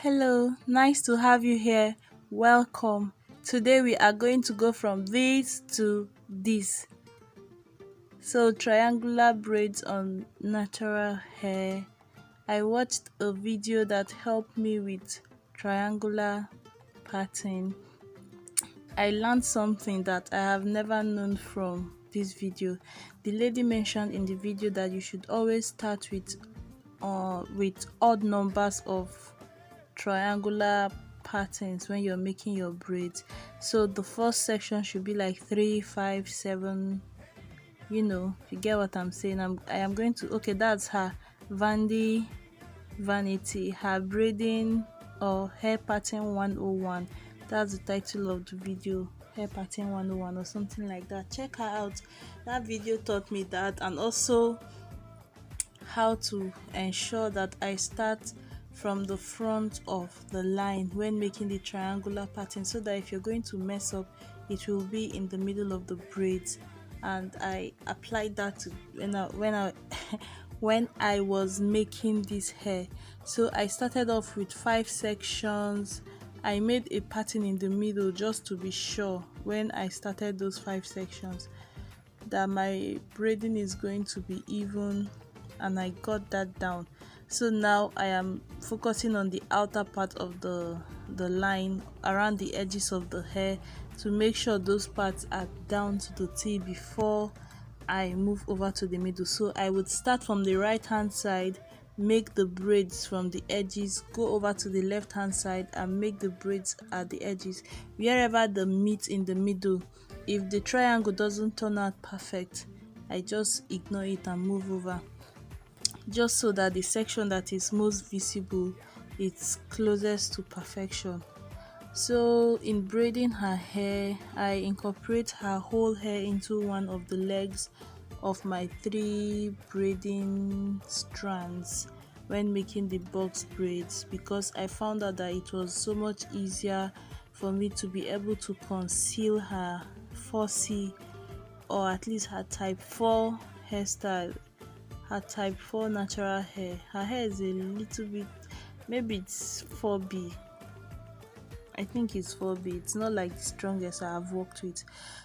Hello, nice to have you here. Welcome. Today we are going to go from this to this. So, triangular braids on natural hair. I watched a video that helped me with triangular pattern. I learned something that I have never known from this video. The lady mentioned in the video that you should always start with odd numbers of triangular patterns when you're making your braids. So the first section should be like 3, 5, 7. You get what I'm saying. I am going to, okay, that's her vanity, her braiding or hair pattern 101. That's the title of the video, hair pattern 101 or something like that. Check her out. That video taught me that, and also how to ensure that I start from the front of the line when making the triangular pattern, so that if you're going to mess up, it will be in the middle of the braids. And I applied that to when I was making this hair. So I started off with 5 sections. I made a pattern in the middle just to be sure when I started those 5 sections that my braiding is going to be even, and I got that down. So now I am focusing on the outer part of the line around the edges of the hair to make sure those parts are down to the T before I move over to the middle. So I would start from the right hand side, make the braids from the edges, go over to the left hand side and make the braids at the edges wherever the meet in the middle. If the triangle doesn't turn out perfect, I just ignore it and move over, just so that the section that is most visible is closest to perfection. So in braiding her hair, I incorporate her whole hair into one of the legs of my 3 braiding strands when making the box braids, because I found out that it was so much easier for me to be able to conceal her 4C, or at least her type 4 hairstyle, her type 4 natural hair. Her hair is a little bit, maybe it's 4B. I think it's 4B. It's not like the strongest I have worked with.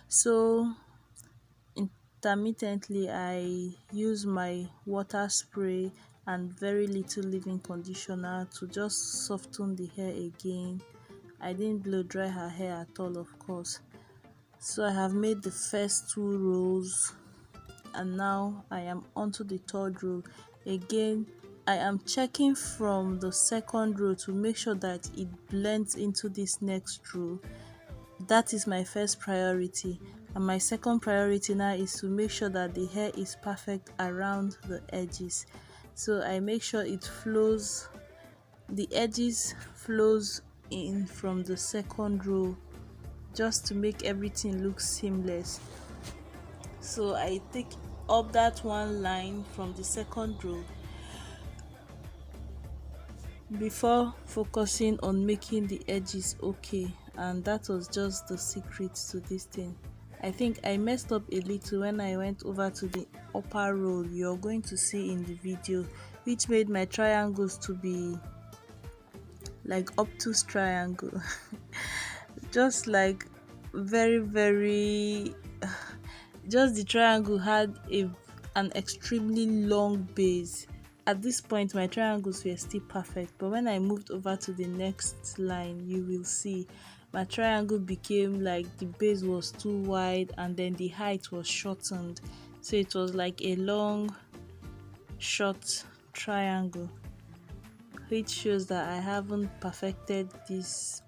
So intermittently I use my water spray and very little leave-in conditioner to just soften the hair again. I didn't blow dry her hair at all, of course. So I have made the first 2 rows, and now I am onto the 3rd row. Again, I am checking from the 2nd row to make sure that it blends into this next row. That is my first priority, and my second priority now is to make sure that the hair is perfect around the edges. So I make sure it flows, the edges flows in from the 2nd row, just to make everything look seamless. So I take up that one line from the 2nd row before focusing on making the edges okay, and that was just the secret to this thing. I think I messed up a little when I went over to the upper row you're going to see in the video, which made my triangles to be like obtuse triangle just like very just the triangle had an extremely long base. At this point my triangles were still perfect, but when I moved over to the next line, you will see my triangle became like the base was too wide and then the height was shortened, so it was like a long short triangle, which shows that I haven't perfected this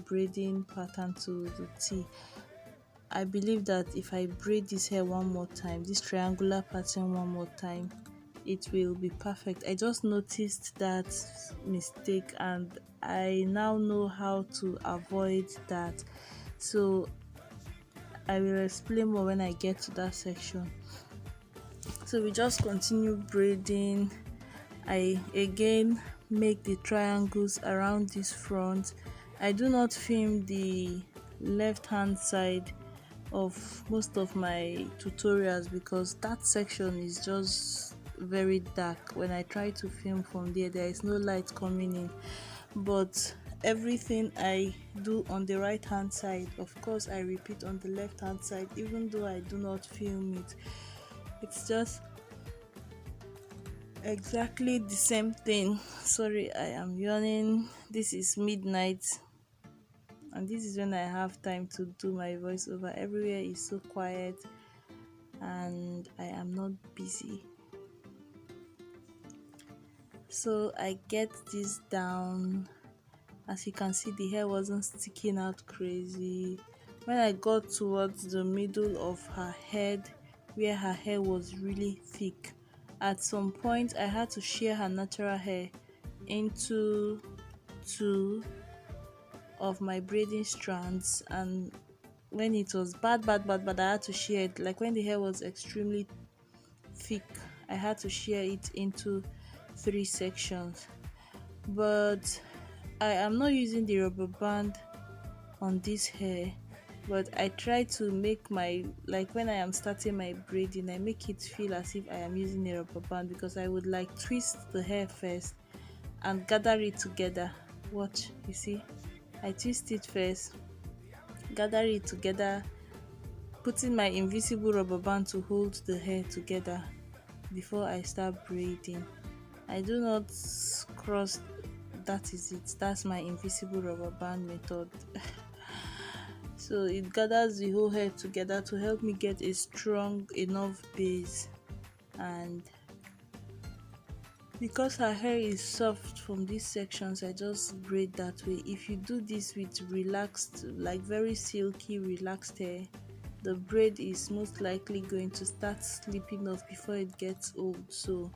braiding pattern to the T. I believe that if I braid this hair one more time, this triangular pattern one more time, it will be perfect. I just noticed that mistake and I now know how to avoid that. So I will explain more when I get to that section. So we just continue braiding. I again make the triangles around this front. I do not film the left hand side of most of my tutorials because that section is just very dark. When I try to film from there is no light coming in. But everything I do on the right hand side, of course I repeat on the left hand side, even though I do not film it. It's just exactly the same thing. Sorry, I am yawning. This is midnight, and this is when I have time to do my voiceover. Everywhere is so quiet and I am not busy. So I get this down. As you can see, the hair wasn't sticking out crazy. When I got towards the middle of her head, where her hair was really thick, at some point I had to shear her natural hair into two of my braiding strands, and when it was bad, I had to shear it. Like when the hair was extremely thick, I had to shear it into 3 sections. But I am not using the rubber band on this hair, but I try to make my, like when I am starting my braiding, I make it feel as if I am using a rubber band, because I would like twist the hair first and gather it together. Watch, you see, I twist it first, gather it together, putting my invisible rubber band to hold the hair together before I start braiding. I do not cross. That is it. That's my invisible rubber band method. So it gathers the whole hair together to help me get a strong enough base. And because her hair is soft from these sections, I just braid that way. If you do this with relaxed, like very silky relaxed hair, the braid is most likely going to start slipping off before it gets old. So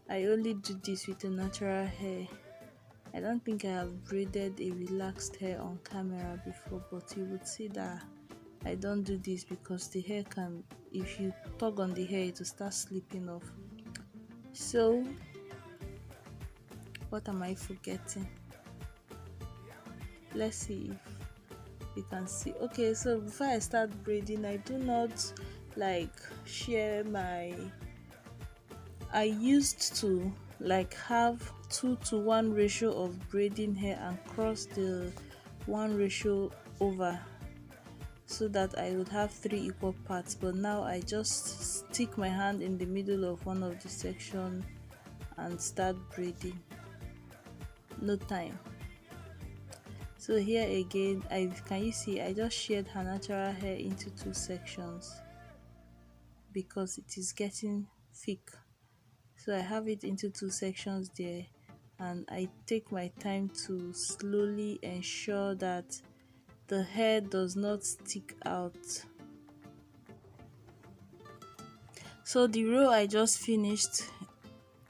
I only do this with the natural hair. I don't think I have braided a relaxed hair on camera before, but you would see that I don't do this because the hair can, if you tug on the hair, it will start slipping off. So what am I forgetting? Let's see if you can see. Okay, so before I start braiding, I do not like share my, I used to like have 2:1 ratio of braiding hair and cross the 1 ratio over, so that I would have 3 equal parts. But now I just stick my hand in the middle of one of the section and start braiding. No time. So here again, can you see I just sheared her natural hair into 2 sections because it is getting thick. So I have it into 2 sections there, and I take my time to slowly ensure that the hair does not stick out. So the row I just finished,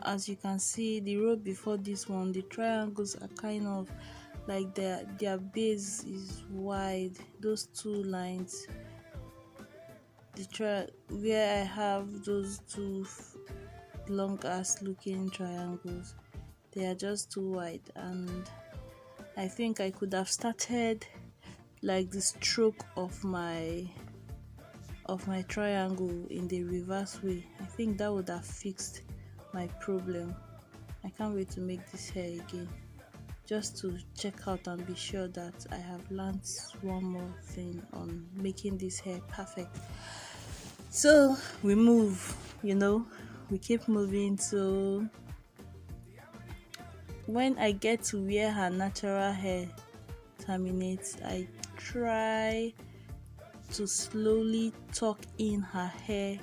as you can see, the row before this one, the triangles are kind of like their base is wide. Those 2 lines, where I have those 2 long ass looking triangles, they are just too wide, and I think I could have started like the stroke of my triangle in the reverse way. I think that would have fixed my problem. I can't wait to make this hair again, just to check out and be sure that I have learned one more thing on making this hair perfect. So we move, we keep moving. So when I get to where her natural hair terminates, I try to slowly tuck in her hair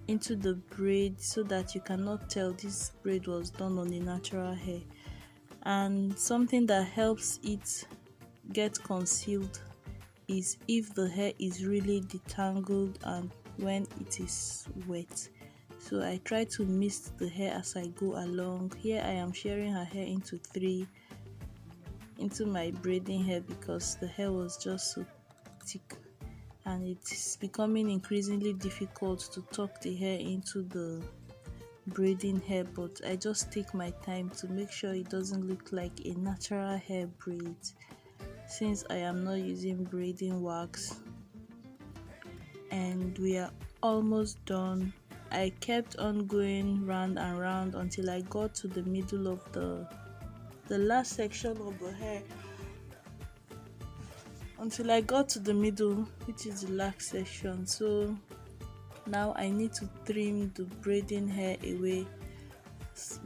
into the braid so that you cannot tell this braid was done on the natural hair. And something that helps it get concealed is if the hair is really detangled and when it is wet. So I try to mist the hair as I go along. Here I am shearing her hair into 3 into my braiding hair because the hair was just so thick, and it's becoming increasingly difficult to tuck the hair into the braiding hair. But I just take my time to make sure it doesn't look like a natural hair braid, since I am not using braiding wax. And we are almost done I kept on going round and round until I got to the middle of the last section of the hair. Until I got to the middle, which is the last section. So now I need to trim the braiding hair away.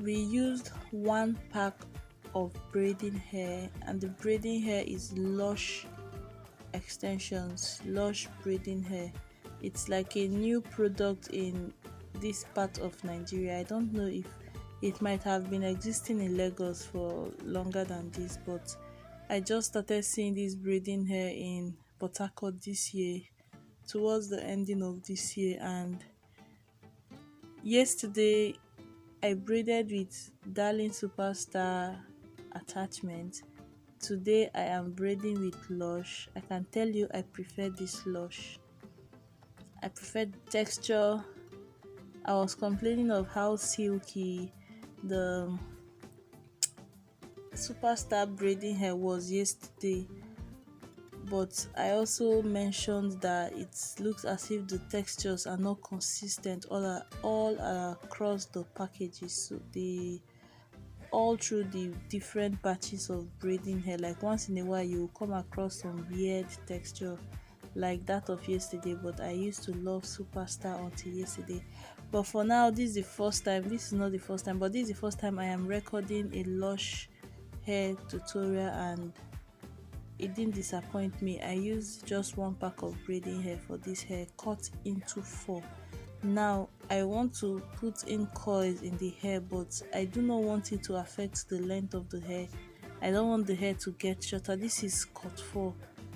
We used 1 pack of braiding hair, and the braiding hair is Lush extensions, Lush braiding hair. It's like a new product in this part of Nigeria. I don't know if it might have been existing in Lagos for longer than this, but I just started seeing this braiding hair in Port Harcourt this year, towards the ending of this year. And yesterday I braided with Darling Superstar attachment. Today I am braiding with Lush. I can tell you I prefer this Lush. I prefer the texture. I was complaining of how silky the Superstar braiding hair was yesterday, but I also mentioned that it looks as if the textures are not consistent all across the packages. So all through the different batches of braiding hair, like once in a while you will come across some weird texture like that of yesterday, but I used to love Superstar until yesterday. But for now, this is the first time, this is not the first time, but this is the first time I am recording a Lush hair tutorial, and it didn't disappoint me. I used just 1 pack of braiding hair for this hair, cut into 4. Now I want to put in coils in the hair, but I do not want it to affect the length of the hair. I don't want the hair to get shorter. This is cut 4,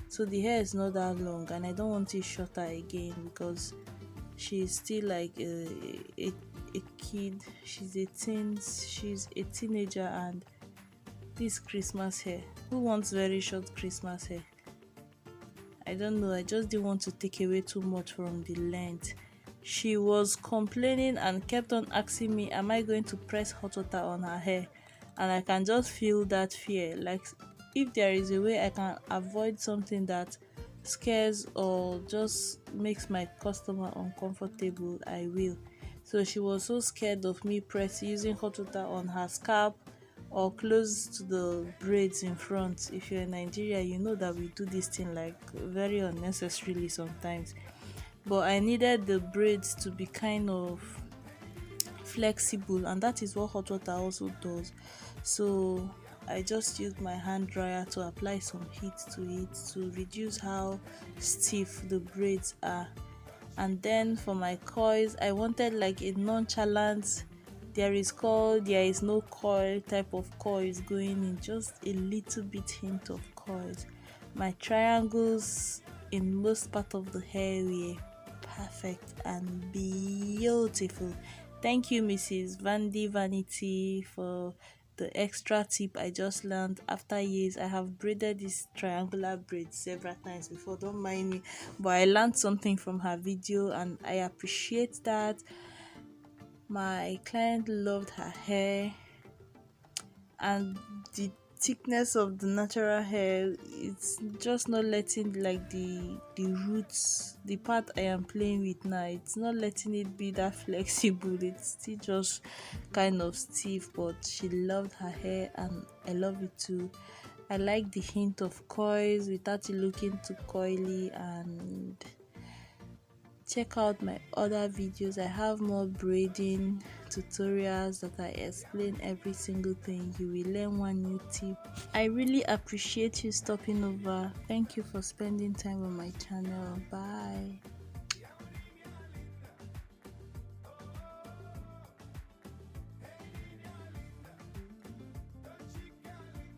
so the hair is not that long, and I don't want it shorter again because she's still like a kid. She's a teenager, and this Christmas hair, who wants very short Christmas hair? I don't know, I just didn't want to take away too much from the length. She was complaining and kept on asking me, am I going to press hot water on her hair? And I can just feel that fear. Like, if there is a way I can avoid something that scares or just makes my customer uncomfortable, I will. So she was so scared of me using hot water on her scalp or close to the braids in front. If you're in Nigeria, you know that we do this thing like very unnecessarily sometimes. But I needed the braids to be kind of flexible, and that is what hot water also does. So I just used my hand dryer to apply some heat to it to reduce how stiff the braids are. And then for my coils, I wanted like a nonchalant, there is no coil type of coils going in, just a little bit hint of coils. My triangles in most part of the hair were perfect and beautiful. Thank you, Mrs. Vanity, for the extra tip I just learned. After years, I have braided this triangular braid several times before, don't mind me, but I learned something from her video and I appreciate that. My client loved her hair, and the thickness of the natural hair, it's just not letting like the roots, the part I am playing with now, it's not letting it be that flexible. It's still just kind of stiff, but she loved her hair and I love it too. I like the hint of coils without it looking too coily. And check out my other videos. I have more braiding tutorials that I explain every single thing. You will learn one new tip. I really appreciate you stopping over. Thank you for spending time on my channel. Bye.